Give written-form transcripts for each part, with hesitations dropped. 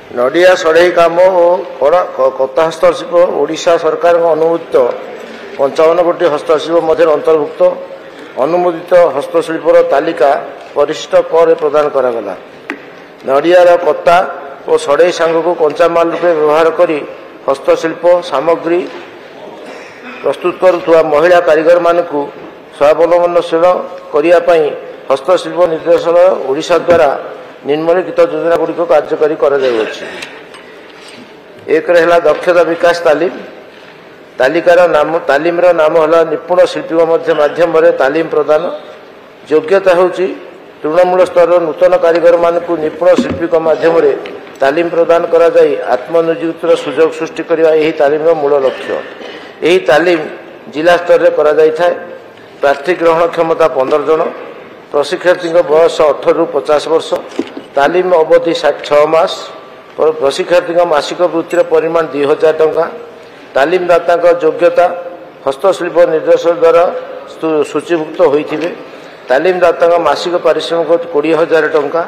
नड़िया सढ़ई काम और कता हस्तशिल्प ओडिशा सरकार अनुमोदित 55 गोटी हस्तशिल्प मध्य अंतर्भुक्त अनुमोदित हस्तशिल्पर तालिका परिशिष्ट कर प्रदान करागला। नड़ियार कता और सढ़ई सांग को कंचामाल रूपे व्यवहार करी हस्तशिल्प सामग्री प्रस्तुत करुवा महिला कारीगर मानकु स्वावलंबनशील करने हस्तशिल्प निर्देशालय ओडिशा द्वारा निम्नलिखित योजना गुड़िक कार्यकारी एक दक्षता विकास तालीम तालिकार नाम तालीम नाम है निपुण शिल्पी माध्यम तालीम प्रदान योग्यता हूँ तृणमूल स्तर नूतन कारीगर मानक निपुण शिल्पी माध्यम तालीम प्रदान करा जाई आत्मनियुक्तिर सुजोग सृष्टि करने यही तालीम मूल लक्ष्य। यही तालीम जिला स्तर में करा जाई थाए। प्रार्थी ग्रहण क्षमता 15 जन, प्रशिक्षार्थी बयस 18 रु 50 वर्ष, तालीम अवधि 6 मास, प्रशिक्षार्थी मासिक वृत्तिर परिमाण 2000 टंका, तालीमदाता योग्यता हस्तशिल्प निर्देशालय द्वारा सूचीभुक्त होइथिबे, तालीमदाता मासिक पारिश्रमिक 20,000 टंका,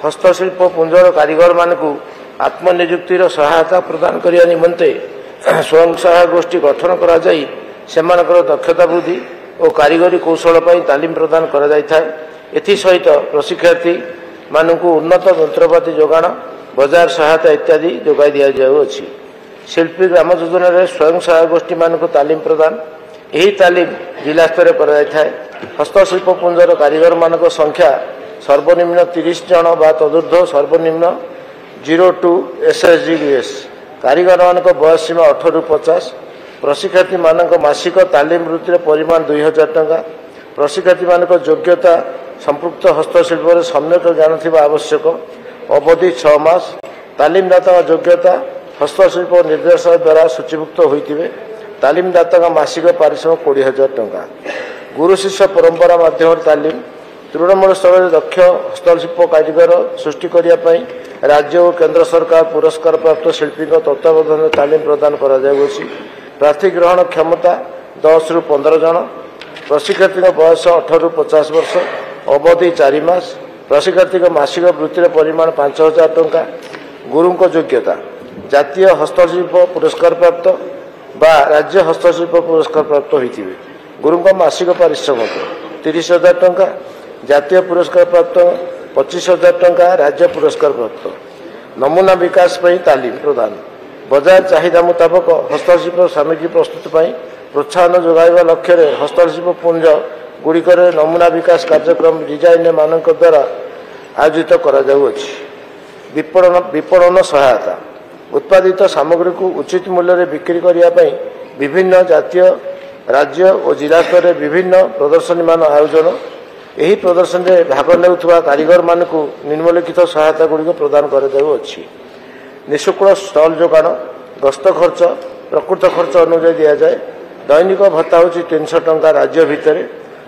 हस्तशिल्प पुंजर कारीगर मानकु आत्मनियुक्तिर सहायता प्रदान करने निमंते स्वयं सहायक गोष्ठी गठन करा जाई सेमानकर दक्षता वृद्धि और कारीगरी कौशल पर तालीम प्रदान करा जाई थाए। एथि सहित प्रशिक्षार्थी मानकु उन्नत यंत्रपाति जोगाण बाजार सहायता इत्यादि जोगाई दिया जाउछि। शिल्पी ग्राम योजना रे स्वयं सहायक गोष्ठी मानकु तालीम प्रदान यही तालीम जिला स्तर करा जाई थाए। हस्तशिल्प पुंजर कारीगर मानक संख्या सर्वनिम्न 30 जन बा तदुर्ध्व सर्वनिम्न 02 SSGS, कारीगर मानक बयस सीमा 18 रु 50, प्रशिक्षार्थी मानक मासिक तालीम वृत्तिर परिमाण 2000 टंका, प्रशिक्षार्थी मानक योग्यता संपृक्त हस्तशिल्प सम्यक ज्ञान थिबा आवश्यक, अवधि 6 मास, तालीमदाता योग्यता हस्तशिल्प निर्देशालय द्वारा सूचीभुक्त होइतिबे, तालीमदाता मासिक पारिश्रमिक 20,000 टंका। गुरु शिष्य परंपरा माध्यम तालीम तृणमूल स्तर में दक्ष हस्तशिल्प कारीगर सृष्टि करने राज्य और केंद्र सरकार पुरस्कार प्राप्त शिल्पी तत्वावधान तालीम प्रदान करा जाउछि। प्रार्थी ग्रहण क्षमता 10 रु 15 जन, प्रशिक्षार्थी बयस 18 रु 50 वर्ष, अवधि 4 मास, प्रशिक्षार्थी मासिक वृत्तिर परिमाण 5,000 टंका। गुरु योग्यता जातीय हस्तशिल्प पुरस्कार प्राप्त बा राज्य हस्तशिल्प पुरस्कार प्राप्त होइथिबे। गुरु मासिक पारिश्रमिक 30,000 टंका, जातीय पुरस्कार प्राप्त 25,000 टंका, राज्य पुरस्कार प्राप्त। नमूना विकास पर तालीम प्रदान बाजार चाहिदा मुताबक हस्तशिल्प सामग्री प्रस्तुत प्रोत्साहन जोगाइबा लक्ष्य रे हस्तशिल्प पुंज गुड़िक नमूना विकास कार्यक्रम डिजाइन मानक द्वारा आयोजित करा जाउछि। विपणन सहायता उत्पादित सामग्री को उचित मूल्य रे बिक्री करने विभिन्न जातीय राज्य और जिला स्तर में विभिन्न प्रदर्शनी मान आयोजन यही प्रदर्शन में भाग नेउथुवा कारीगर मानकु निम्नलिखित सहायता गुड़िक प्रदान कर जाउछि। निःशुल्क स्टल जोगाण, गस्त खर्च प्रकृत खर्च अनुଯାयी दिया जाए। दैनिक भत्ता हूँ 300 टंका राज्य भितर,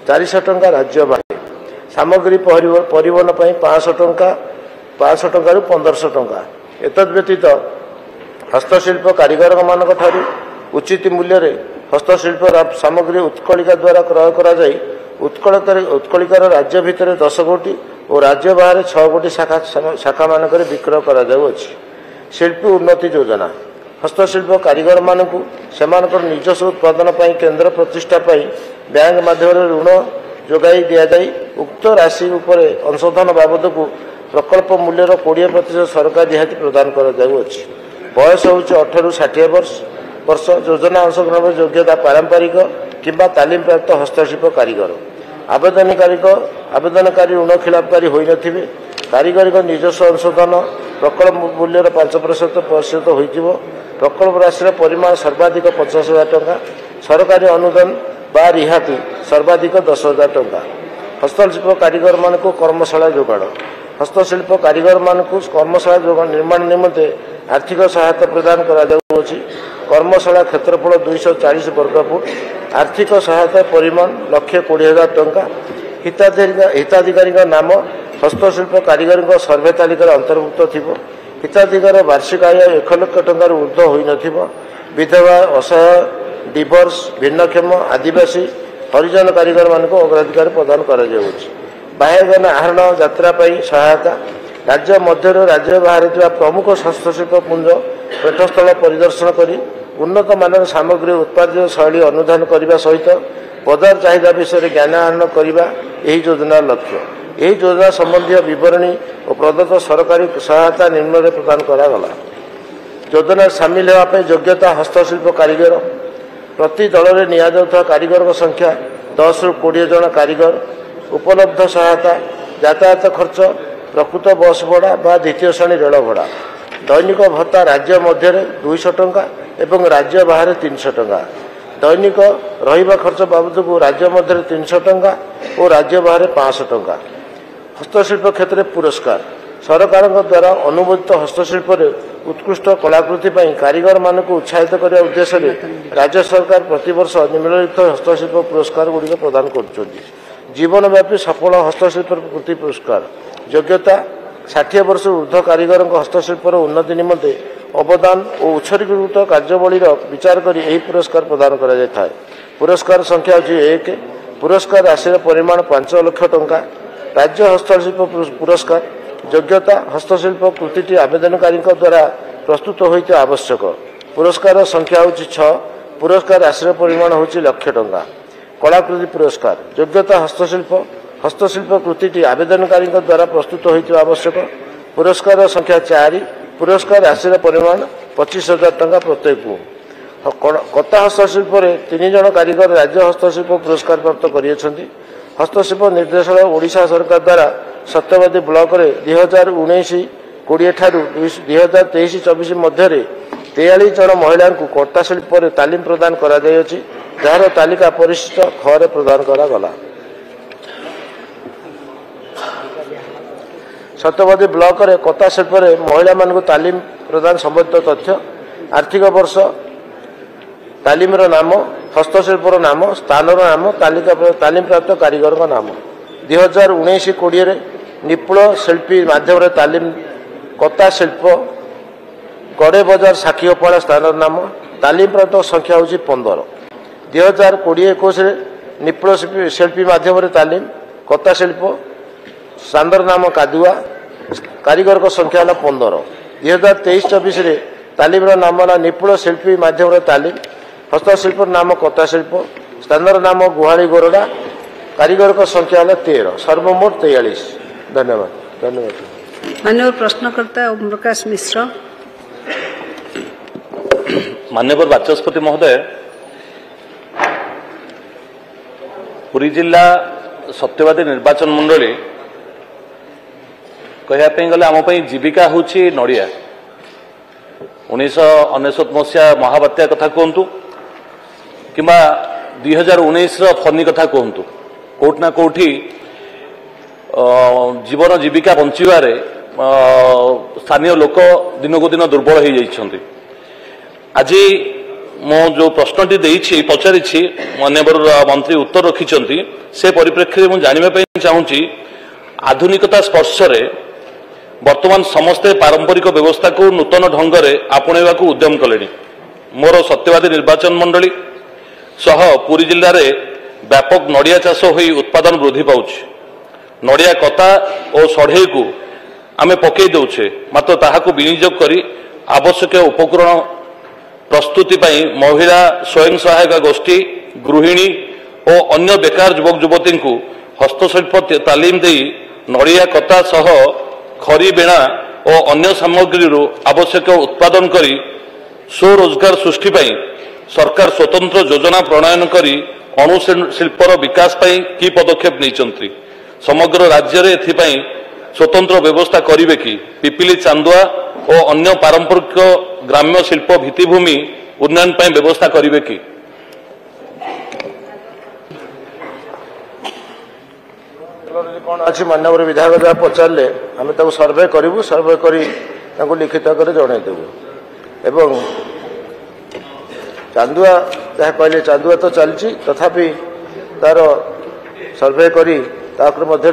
400 टंका राज्य बाहर। सामग्री परिवहन 500 टंका रु 1500 टंका। एतद व्यतीत हस्तशिल्प कारीगर मानक ठारू उचित मूल्य रे हस्तशिल्प सामग्री उत्कलिका द्वारा क्रय करा जाई उत्कलिकार राज्य भितर 10 गोटी और राज्य बाहर 6 गोटी शाखा मानक विक्रय करा जाउछि। शिल्पी उन्नति योजना हस्तशिल्प कारीगर मानकु सेमानकर निजस्व उत्पादन पई केंद्र प्रतिष्ठा पई बैंक माध्यम ऋण जोगाई दिया जाई उक्त राशि उपरे अंशधन बाबद को प्रकल्प मूल्यर 20% सरकार रिहाती प्रदान करा जाउछि। बयस हूँ 18 रु 60 वर्ष। योजना अंशग्रहण योग्यता पारंपरिक किंबा तालीम प्राप्त हस्तशिल्प कारीगर। आवेदनकारी ऋण खिलापकारी होई नथिबे। कारीगर निजस्व अंशधन प्रकल्प मूल्यर 5% होइथिबो। प्रकल्प राशि परिमाण सर्वाधिक 50,000 टंका, सरकारी अनुदान बा रिहाती सर्वाधिक 10,000 टंका। हस्तशिल्प कारीगर मानकु कर्मशाला जोगाण हस्तशिल्प कारीगर मानकु कर्मशाला जोगाण निर्माण निमंते आर्थिक सहायता प्रदान करा जाउछि। कर्मशाला क्षेत्रफल 240 वर्गफुट, आर्थिक सहायता परिमाण 1,20,000 टंका। हिताधिकारी नाम हस्तशिल्प कारीगर सर्वे तालिकार अंतर्भुक्त थिबो। हिताधिकार वार्षिक आय 1 लाख टंका ऊर्ध्व होई नथिबो। विधवा, असहाय, डिवोर्स, भिन्नक्षम, आदिवासी, हरिजन कारीगर मानक अग्राधिकार प्रदान करा जाउछि। बाह्यज्ञान आहरण यात्रा सहायता राज्य मध्य राज्य बाहर प्रमुख हस्तशिल्प पुंज पेठस्थल परिदर्शन कर उन्नत मानर सामग्री उत्पादन शैली अनुधान करने सहित बजार चाहिदा विषय ज्ञान आहरण करने यही योजनार लक्ष्य। यही योजना संबंधी विवरणी और प्रदत्त सरकारी सहायता निम्न में प्रदान करागला। योजना सामिल होगापी योग्यता हस्तशिल्प कारीगर प्रति दल में निया कारीगर संख्या 10 ରୁ 20 जन कारीगर उपलब्ध सहायता यातायात खर्च प्रकृत बस भड़ा बा द्वितीय श्रेणी रेल भड़ा दैनिक भत्ता राज्य मध्य 200 टंका एवं राज्य बाहर 300 टंका दैनिक रहिबा खर्च बाबद को राज्य मध्य 300 टंका और राज्य बाहर 500 टंका। हस्तशिल्प क्षेत्र में पुरस्कार सरकार द्वारा अनुमोदित हस्तशिल्प उत्कृष्ट कलाकृति कारीगर मान को उत्साहित करने उद्देश्य राज्य सरकार प्रतिवर्ष निम्नलिखित हस्तशिल्प पुरस्कार गुड़िक प्रदान कर जीवनव्यापी सफल हस्तशिल्प कृति पुरस्कार योग्यता 60 वर्ष ऊर्ध्व कारीगर हस्तशिल्प उन्नति निमंते अवदान और उत्सर्गीकृत कार्यावली विचार कर यही पुरस्कार प्रदान कर पुरस्कार संख्या होची 1 पुरस्कार राशि परिमाण 5 लाख टंका। राज्य हस्तशिल्प पुरस्कार योग्यता हस्तशिल्प कृति आवेदनकारी द्वारा प्रस्तुत होती आवश्यक पुरस्कार संख्या होची 6 पुरस्कार राशि परिमाण होची लाख टंका। कलाकृति पुरस्कार योग्यता हस्तशिल्प कृति आवेदनकारी द्वारा प्रस्तुत होती आवश्यक पुरस्कार संख्या 4 पुरस्कार राशि परिमाण 25,000 टंका प्रत्येक को। कता हस्तशिल्प 3 जन कारीगर राज्य हस्तशिल्प पुरस्कार प्राप्त कर हस्तशिल्प निर्देशालय ओडिशा सरकार द्वारा सत्यवादी ब्लॉक रे 2019-20 ठारू 2023-24 मध्य 43 जन महिला को कटा शिल्प तालीम प्रदान करा जार तालिका परिशिष्ट खरे प्रदान करागला। सत्यवादी ब्लॉक रे कता शिल्प महिला मान को तालीम प्रदान संबंधित तथ्य आर्थिक वर्ष तालीम नाम हस्तशिल्प नाम स्थान नाम तालीम प्राप्त कारीगर नाम 2019-20 निपुण शिल्पी माध्यम तालीम कता शिल्प गड़े बजार साखीपाड़ा स्थान नाम तालीम प्राप्त संख्या होची 15। 2020-21 निपुण शिल्पी माध्यम तालीम कता शिल्प स्थान नाम कादुआ कारीगर को संख्या 15। 2023-24 तालीम नाम निपुण शिल्पी माध्यम तालीम हस्तशिल्प नाम कता शिल्प स्थान नाम गुहाड़ी गोरडा कारीगर को संख्या 13 सर्वमोट 43। धन्यवाद। धन्यवाद। माननीय प्रश्नकर्ता ओम प्रकाश मिश्र। माननीय बाचस्पति महोदय पुरी जिला सत्यवादी निर्वाचन मंडली कहवाई गले आम जीविका हूँ नड़िया 1999 मसीहा महाबात्या कथा कहतु कि 2019 फनी कथा कहतु कौटना कौटी जीवन जीविका बंचारे स्थानीय लोक दिन को दिन दुर्बल हो जाइछन्ति। आज मो जो प्रश्नटी देइछि पचारिछि माननीय मंत्री उत्तर रखिछन्ति से परिप्रेक्षी में जानवाई चाहूँगी आधुनिकता स्पर्श वर्तमान समस्ते पारंपरिक व्यवस्था को नूतन ढंग से आपणा उद्यम कले। मोर सत्यवादी निर्वाचन मंडली सह पुरी जिले में व्यापक नड़िया चाष हो उत्पादन वृद्धि पाउछ। नड़िया कता और सढ़े को आमे पकई दौचे मात्र ताहाकु विनियोग करी आवश्यक उपकरण प्रस्तुति पाई महिला स्वयं सहायक गोष्ठी गृहिणी और अन्य बेकार युवक युवती को हस्तशिल्प तालीम दे नड़िया कता सह खरी बेणा और अन्य सामग्री आवश्यक उत्पादन करी स्वरोजगार सृष्टि पाई सरकार स्वतंत्र योजना प्रणयन करी अणुशिल्पर विकास पाई की पदक्षेप नहीं समग्र राज्य में एथिपाई स्वतंत्र व्यवस्था करिवे कि पिपिली चांदुआ और अन्य पारंपरिक ग्राम्य शिल्प भित्तिभूमि उन्नयन पाई व्यवस्था करिवे कि कौन अच्छी माननीय विधायक जहाँ पचारे आम सर्वे करूँ सर्वे कर लिखित कर जनईदेवु एवं चांदुआ जहाँ कहले चांदुआ तो चलती तथापि तार सर्वे करी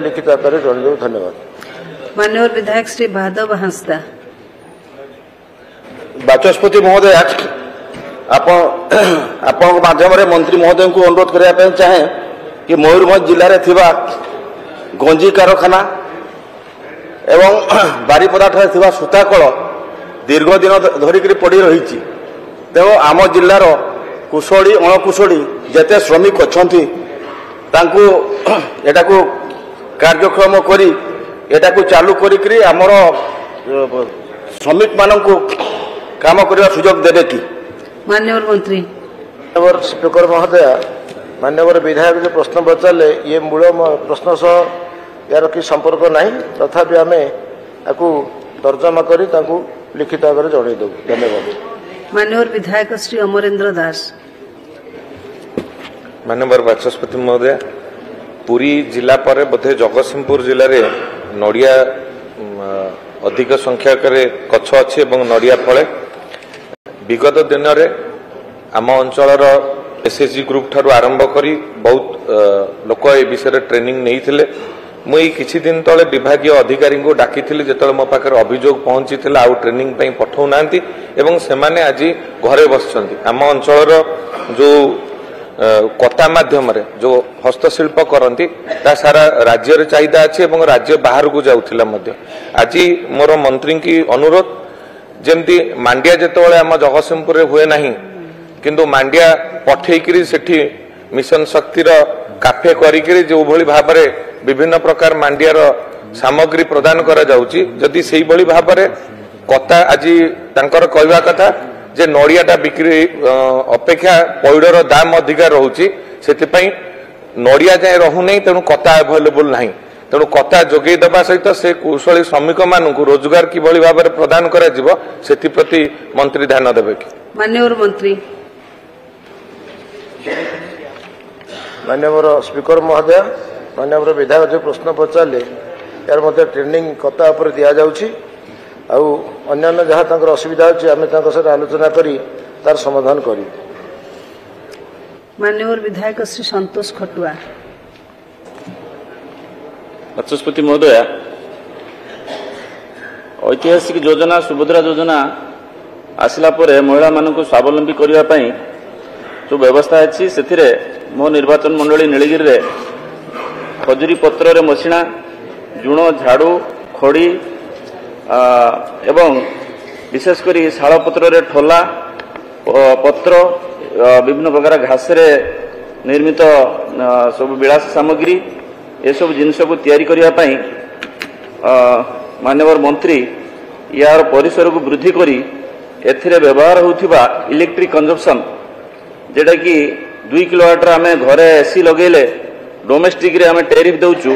लिखित आकार जनईदेवु। धन्यवाद। माननीय विधायक श्री माधव हांसदा। बाचस्पति महोदय आपण माध्यम मंत्री महोदय को अनुरोध करने चाहे कि मयूरभंज जिले में थिबा गंजी कारखाना এবং ବାରିପଦାଠାରେ ଥିବା ସୂତାକଳ ଦୀର୍ଘ ଦିନ ଧରିକରି ପଡ଼ି ରହିଛି। ତେଣୁ ଆମ ଜିଲ୍ଲାର କୁଶଳୀ ଅଣକୁଶଳୀ ଯେତେ ଶ୍ରମିକ ଅଛନ୍ତି ତାଙ୍କୁ ଏଟାକୁ କାର୍ଯ୍ୟକ୍ରମ କରି ଏଟାକୁ ଚାଲୁ କରିକିରି ଆମର ଶ୍ରମିକମାନଙ୍କୁ କାମ କରିବା ସୁଯୋଗ ଦେବେ କି? मान्यवर मंत्री। मान्यवर स्पीकर महोदय, मान्यवर विधायक जो प्रश्न पचारे ये मूल प्रश्न सह यार कि संपर्क ना, तथापि आम आपको तर्जमा कर लिखित आगे जनईदेव। धन्यवाद। मान्यवर विधायक श्री अमरेंद्र दास। माननीय बाचस्पति महोदय, पुरी जिला पर बोधे जगतसिंहपुर जिले में नड़िया अधिक संख्यक गछ अच्छी नड़िया फले विगत दिन में आम अंचल एसएचजी ग्रुप ठारू आरंभ करी बहुत लोक ए विषय ट्रेनिंग नहीं थिले। मुई किछि दिन तले विभागीय अधिकारी को डाकी जो मो पाखे अभियोग पहुंची आउ ट्रेनिंग पठाऊ ना एवं से माने आज घरे बसचंती। आम अंचल जो कता माध्यम जो हस्तशिल्प करती सारा राज्य चाहिदा अच्छी राज्य बाहर को जाऊला। आज मोर मंत्री की अनुरोध जमती मांडिया जितेबाला आम जगतसिंहपुर हुए ना किंतु मांडिया पठेकरी सेठी मिशन शक्तिर काफे करी जो भली भाव में विभिन्न प्रकार मांडियार सामग्री प्रदान करा जाउची। जदि सेही भली भाव में कथा आज तांकर कहवा कथा जे नड़ियाटा बिक्री अपेक्षा पैडर दाम अधिका रोचे से नड़िया जाए रोना तेणु कता अवेलेबल ना। तेणु कता जोगे देवा सहित से कुशली श्रमिक मानक रोजगार किभली भाव में प्रदान करा प्रति मंत्री ध्यान देवे कि? मान्यवर मंत्री। मान्यवर स्पीकर महोदय, मान्यवर विधायक जो प्रश्न पचारे यार मध्य ट्रेनिंग कता उपर दि जाउछि आउ अन्यान्य जहाँ तंकर असुविधा होछि आमे तंक सहित आलोचना करी तार समाधान करी। मान्यवर विधायक श्री संतोष खटुआ। बाचस्पति महोदय, ऐतिहासिक योजना सुभद्रा योजना आसला परे महिला मानक स्वावलंबी करने जो व्यवस्था अच्छी से मो निर्वाचन मंडली नीलगिरी रे खजुरी पत्र रे मसिणा जुण झाड़ू खड़ी एवं विशेषकर शाल पत्र रे ठोला पत्र विभिन्न प्रकार घास रे निर्मित सब विलास सामग्री ये सब जिनस को तैयारी करने माननीय मंत्री यार परिसर को वृद्धि करी एथिरे व्यवहार होउथिबा इलेक्ट्रिक कंजम्पशन जेटा कि 2 किलोवाट आम घरे एसी लगेले डोमेस्टिक रे आम टेरिफ दउचु